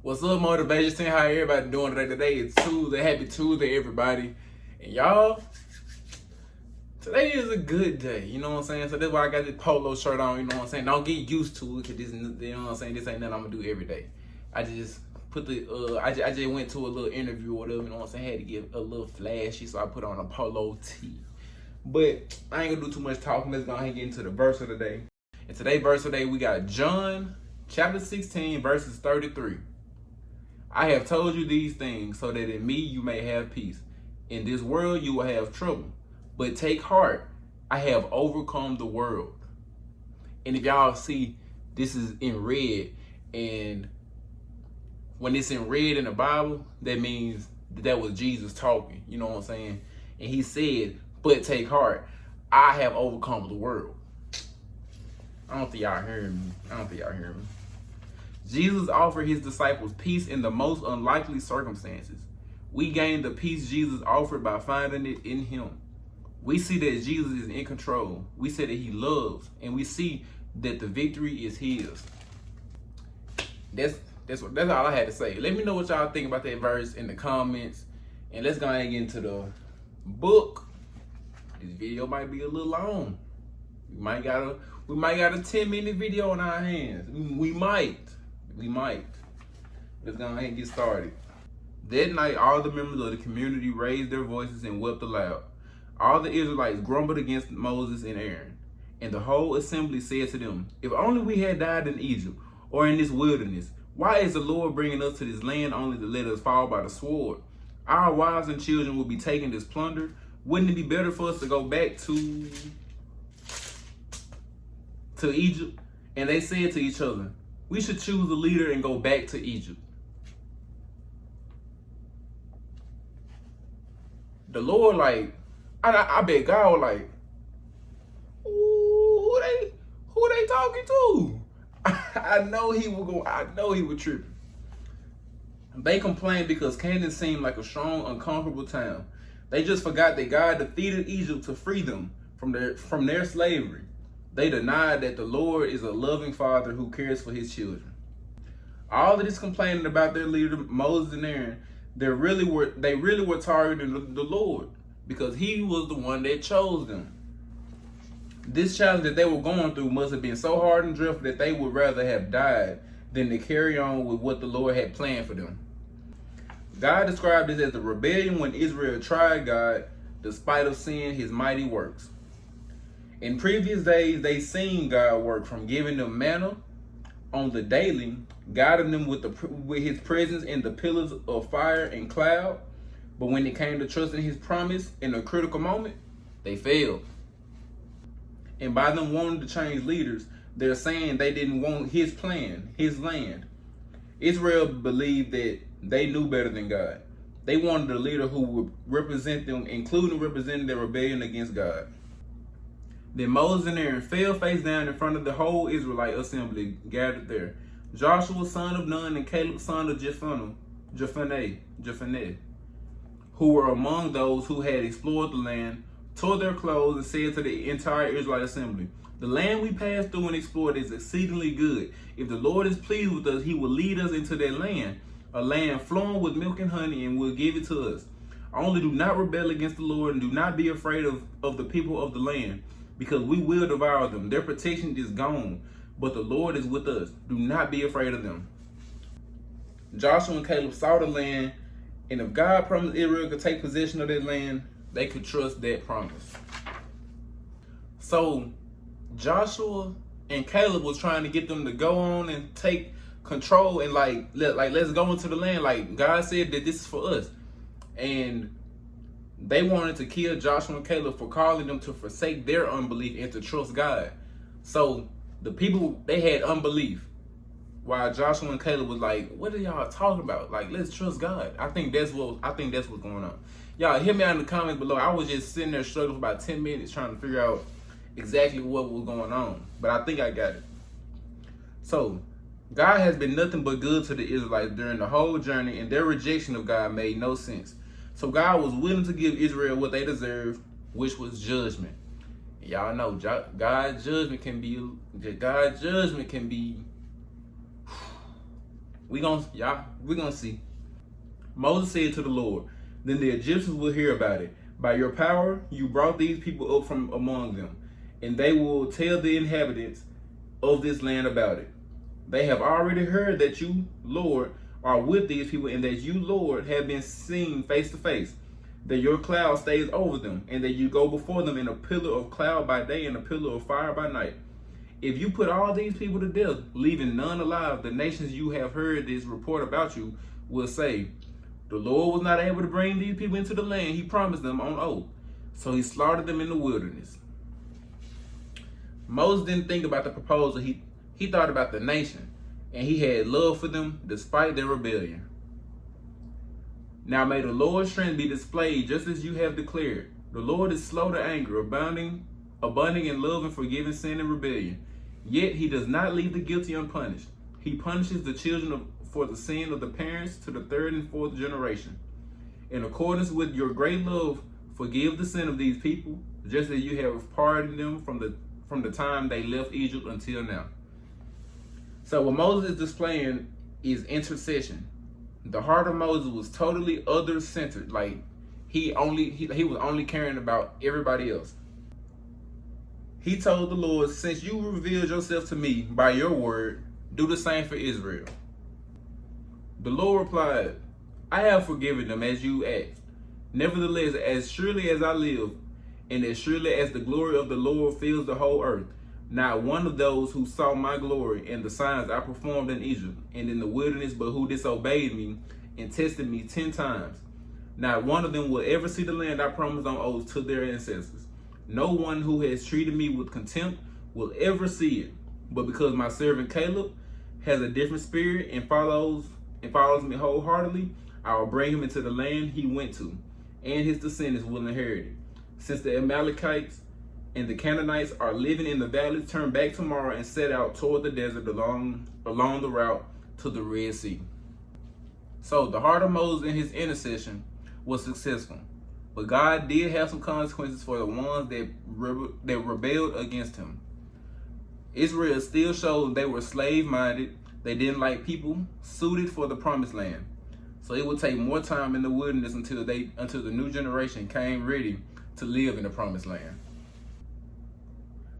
What's up, Motivation Team? How everybody doing today? Today is Tuesday. Happy Tuesday, everybody. And y'all, today is a good day. You know what I'm saying? So that's why I got this polo shirt on. You know what I'm saying? Don't get used to it, cause this, you know what I'm saying? This ain't nothing I'm gonna do every day. I just put the, I just went to a little interview or whatever. You know what I'm saying? Had to get a little flashy, so I put on a polo tee. But I ain't gonna do too much talking. Let's go ahead and get into the verse of the day. And today's verse of the day, we got John chapter 16, verses 33. I have told you these things so that in me you may have peace. In this world you will have trouble, but take heart, I have overcome the world. And if y'all see, this is in red, and when it's in red in the Bible, that means that was Jesus talking, you know what I'm saying? And he said, but take heart, I have overcome the world. I don't think y'all hearing me. Jesus offered his disciples peace in the most unlikely circumstances. We gain the peace Jesus offered by finding it in him. We see that Jesus is in control. We see that he loves, and we see that the victory is his. That's all I had to say. Let me know what y'all think about that verse in the comments, and let's go ahead and get into the book. This video might be a little long. We might got a 10-minute video on our hands. We might. Let's go ahead and get started. That night, all the members of the community raised their voices and wept aloud. All the Israelites grumbled against Moses and Aaron. And the whole assembly said to them, if only we had died in Egypt or in this wilderness. Why is the Lord bringing us to this land only to let us fall by the sword? Our wives and children will be taken as plunder. Wouldn't it be better for us to go back to Egypt? And they said to each other, we should choose a leader and go back to Egypt. The Lord, I bet God was who they talking to? I know he was tripping. They complained because Canaan seemed like a strong, unconquerable town. They just forgot that God defeated Egypt to free them from their slavery. They denied that the Lord is a loving father who cares for his children. All of this complaining about their leader, Moses and Aaron, they really were targeting the Lord because he was the one that chose them. This challenge that they were going through must have been so hard and dreadful that they would rather have died than to carry on with what the Lord had planned for them. God described this as the rebellion when Israel tried God despite of seeing his mighty works. In previous days, they seen God work from giving them manna on the daily, guiding them with his presence in the pillars of fire and cloud. But when it came to trusting his promise in a critical moment, they failed. And by them wanting to change leaders, they're saying they didn't want his plan, his land. Israel believed that they knew better than God. They wanted a leader who would represent them, including representing their rebellion against God. Then Moses and Aaron fell face down in front of the whole Israelite assembly gathered there. Joshua, son of Nun, and Caleb, son of Jephunneh, who were among those who had explored the land, tore their clothes and said to the entire Israelite assembly, the land we passed through and explored is exceedingly good. If the Lord is pleased with us, he will lead us into that land, a land flowing with milk and honey, and will give it to us. Only do not rebel against the Lord, and do not be afraid of the people of the land, because we will devour them. Their protection is gone, but the Lord is with us. Do not be afraid of them. Joshua and Caleb saw the land, and if God promised Israel could take possession of that land, they could trust that promise. So Joshua and Caleb was trying to get them to go on and take control and let's go into the land. Like God said that this is for us. And they wanted to kill Joshua and Caleb for calling them to forsake their unbelief and to trust God. So the people, they had unbelief, while Joshua and Caleb was like, what are y'all talking about? Like, let's trust God. I think that's what's going on. Y'all hit me out in the comments below. I was just sitting there struggling for about 10 minutes trying to figure out exactly what was going on, but I think I got it. So God has been nothing but good to the Israelites during the whole journey, and their rejection of God made no sense. So God was willing to give Israel what they deserved, which was judgment. Y'all know God's judgment can be We gonna see. Moses said to the Lord, then the Egyptians will hear about it. By your power, you brought these people up from among them, and they will tell the inhabitants of this land about it. They have already heard that you, Lord, are with these people, and that you, Lord, have been seen face to face, that your cloud stays over them, and that you go before them in a pillar of cloud by day and a pillar of fire by night. If you put all these people to death, leaving none alive, the nations you have heard this report about you will say, the Lord was not able to bring these people into the land he promised them on oath, so he slaughtered them in the wilderness. Moses didn't think about the proposal. He thought about the nation, and he had love for them despite their rebellion. Now may the Lord's strength be displayed just as you have declared. The Lord is slow to anger, abounding in love and forgiving sin and rebellion. Yet he does not leave the guilty unpunished. He punishes the children for the sin of the parents to the third and fourth generation. In accordance with your great love, forgive the sin of these people, just as you have pardoned them from the time they left Egypt until now. So what Moses is displaying is intercession. The heart of Moses was totally other-centered. Like he was only caring about everybody else. He told the Lord, since you revealed yourself to me by your word, do the same for Israel. The Lord replied, I have forgiven them as you asked. Nevertheless, as surely as I live, and as surely as the glory of the Lord fills the whole earth, not one of those who saw my glory and the signs I performed in Egypt and in the wilderness, but who disobeyed me and tested me 10 times, not one of them will ever see the land I promised on oath to their ancestors. No one who has treated me with contempt will ever see it. But because my servant Caleb has a different spirit and follows me wholeheartedly, I will bring him into the land he went to, and his descendants will inherit it. Since the Amalekites and the Canaanites are living in the valleys, turn back tomorrow and set out toward the desert along the route to the Red Sea. So the heart of Moses in his intercession was successful, but God did have some consequences for the ones that rebelled against him. Israel still showed they were slave-minded. They didn't like people suited for the promised land. So it would take more time in the wilderness until the new generation came ready to live in the promised land.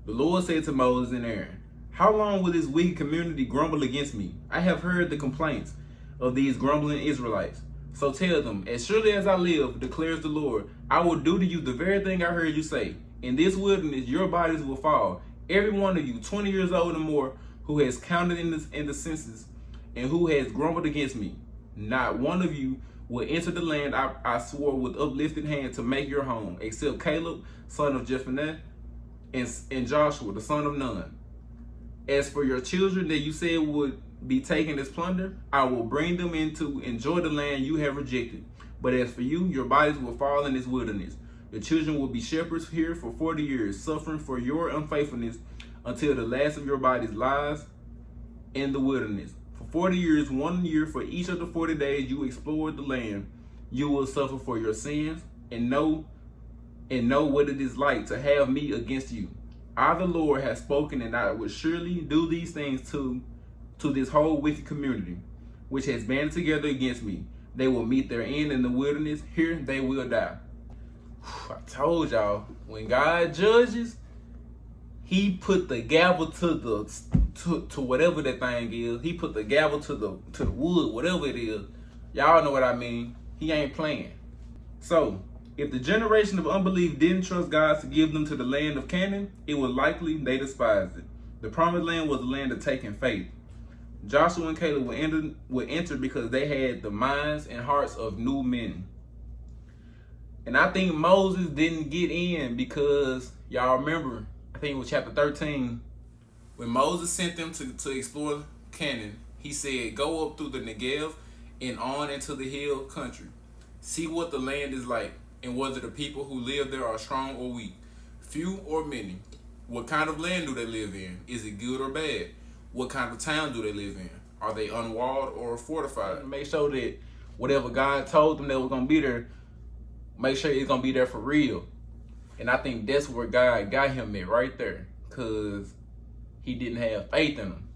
The Lord said to Moses and Aaron, how long will this wicked community grumble against me? I have heard the complaints of these grumbling Israelites. So tell them, as surely as I live, declares the Lord, I will do to you the very thing I heard you say. In this wilderness, your bodies will fall, every one of you 20 years old and more, who has counted in the census and who has grumbled against me. Not one of you will enter the land I swore with uplifted hand to make your home, except Caleb, son of Jephunneh, and Joshua, the son of Nun. As for your children that you said would be taken as plunder, I will bring them in to enjoy the land you have rejected. But as for you, your bodies will fall in this wilderness. The children will be shepherds here for 40 years, suffering for your unfaithfulness until the last of your bodies lies in the wilderness. For 40 years, 1 year for each of the 40 days you explored the land, you will suffer for your sins and know what it is like to have me against you. I, the Lord, have spoken, and I will surely do these things to this whole wicked community, which has banded together against me. They will meet their end in the wilderness. Here they will die. I told y'all, when God judges, he put the gavel to whatever that thing is. He put the gavel to the wood, whatever it is. Y'all know what I mean. He ain't playing. So, if the generation of unbelief didn't trust God to give them to the land of Canaan, it was likely they despised it. The promised land was a land of taking faith. Joshua and Caleb would enter because they had the minds and hearts of new men. And I think Moses didn't get in because, y'all remember, I think it was chapter 13, when Moses sent them to explore Canaan, he said, go up through the Negev and on into the hill country. See what the land is like, and whether the people who live there are strong or weak, few or many. What kind of land do they live in? Is it good or bad? What kind of town do they live in? Are they unwalled or fortified? Make sure that whatever God told them that was going to be there, make sure it's going to be there for real. And I think that's where God got him at right there, because he didn't have faith in them.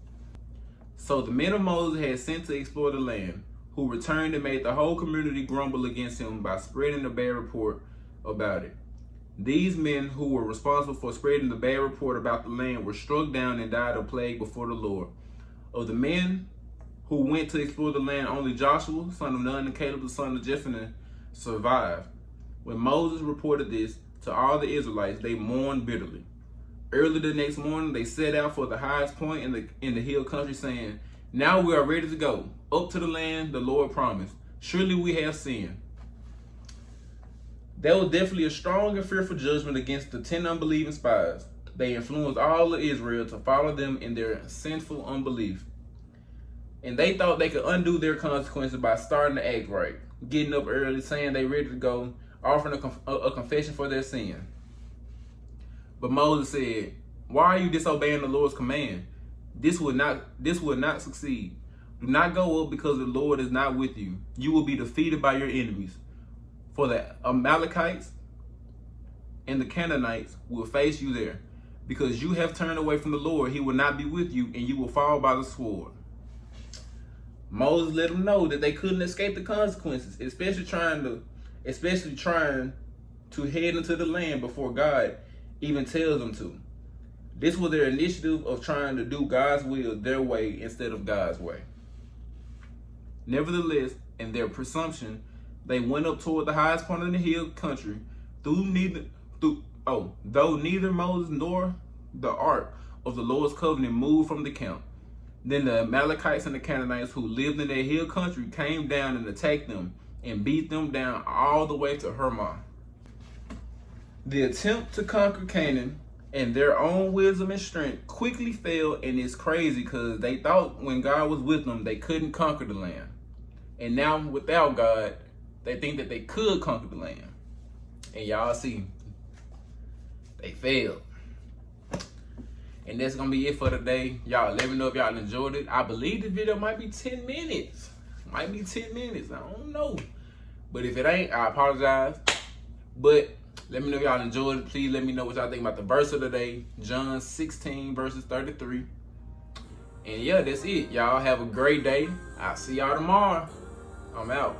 So the men of Moses had sent to explore the land, who returned and made the whole community grumble against him by spreading a bad report about it. These men who were responsible for spreading the bad report about the land were struck down and died of plague before the Lord. Of the men who went to explore the land, only Joshua, son of Nun, and Caleb, the son of Jephunneh, survived. When Moses reported this to all the Israelites, they mourned bitterly. Early the next morning, they set out for the highest point in the hill country, saying, "Now we are ready to go up to the land the Lord promised. Surely we have sinned." There was definitely a strong and fearful judgment against the 10 unbelieving spies. They influenced all of Israel to follow them in their sinful unbelief. And they thought they could undo their consequences by starting to act right, getting up early, saying they ready to go, offering a confession for their sin. But Moses said, "Why are you disobeying the Lord's command? This will not succeed. Do not go up, because the Lord is not with you. You will be defeated by your enemies. For the Amalekites and the Canaanites will face you there. Because you have turned away from the Lord, he will not be with you, and you will fall by the sword." Moses let them know that they couldn't escape the consequences, especially trying to head into the land before God even tells them to. This was their initiative of trying to do God's will their way instead of God's way. Nevertheless, in their presumption, they went up toward the highest point of the hill country, though neither Moses nor the ark of the Lord's covenant moved from the camp. Then the Amalekites and the Canaanites who lived in their hill country came down and attacked them and beat them down all the way to Hermah. The attempt to conquer Canaan and their own wisdom and strength quickly failed, and it's crazy because they thought when God was with them, they couldn't conquer the land. And now without God, they think that they could conquer the land. And y'all see, they failed. And that's going to be it for today. Y'all let me know if y'all enjoyed it. I believe this video might be 10 minutes. I don't know. But if it ain't, I apologize. But let me know if y'all enjoyed it. Please let me know what y'all think about the verse of the day. John 16 verses 33. And yeah, that's it. Y'all have a great day. I'll see y'all tomorrow. I'm out.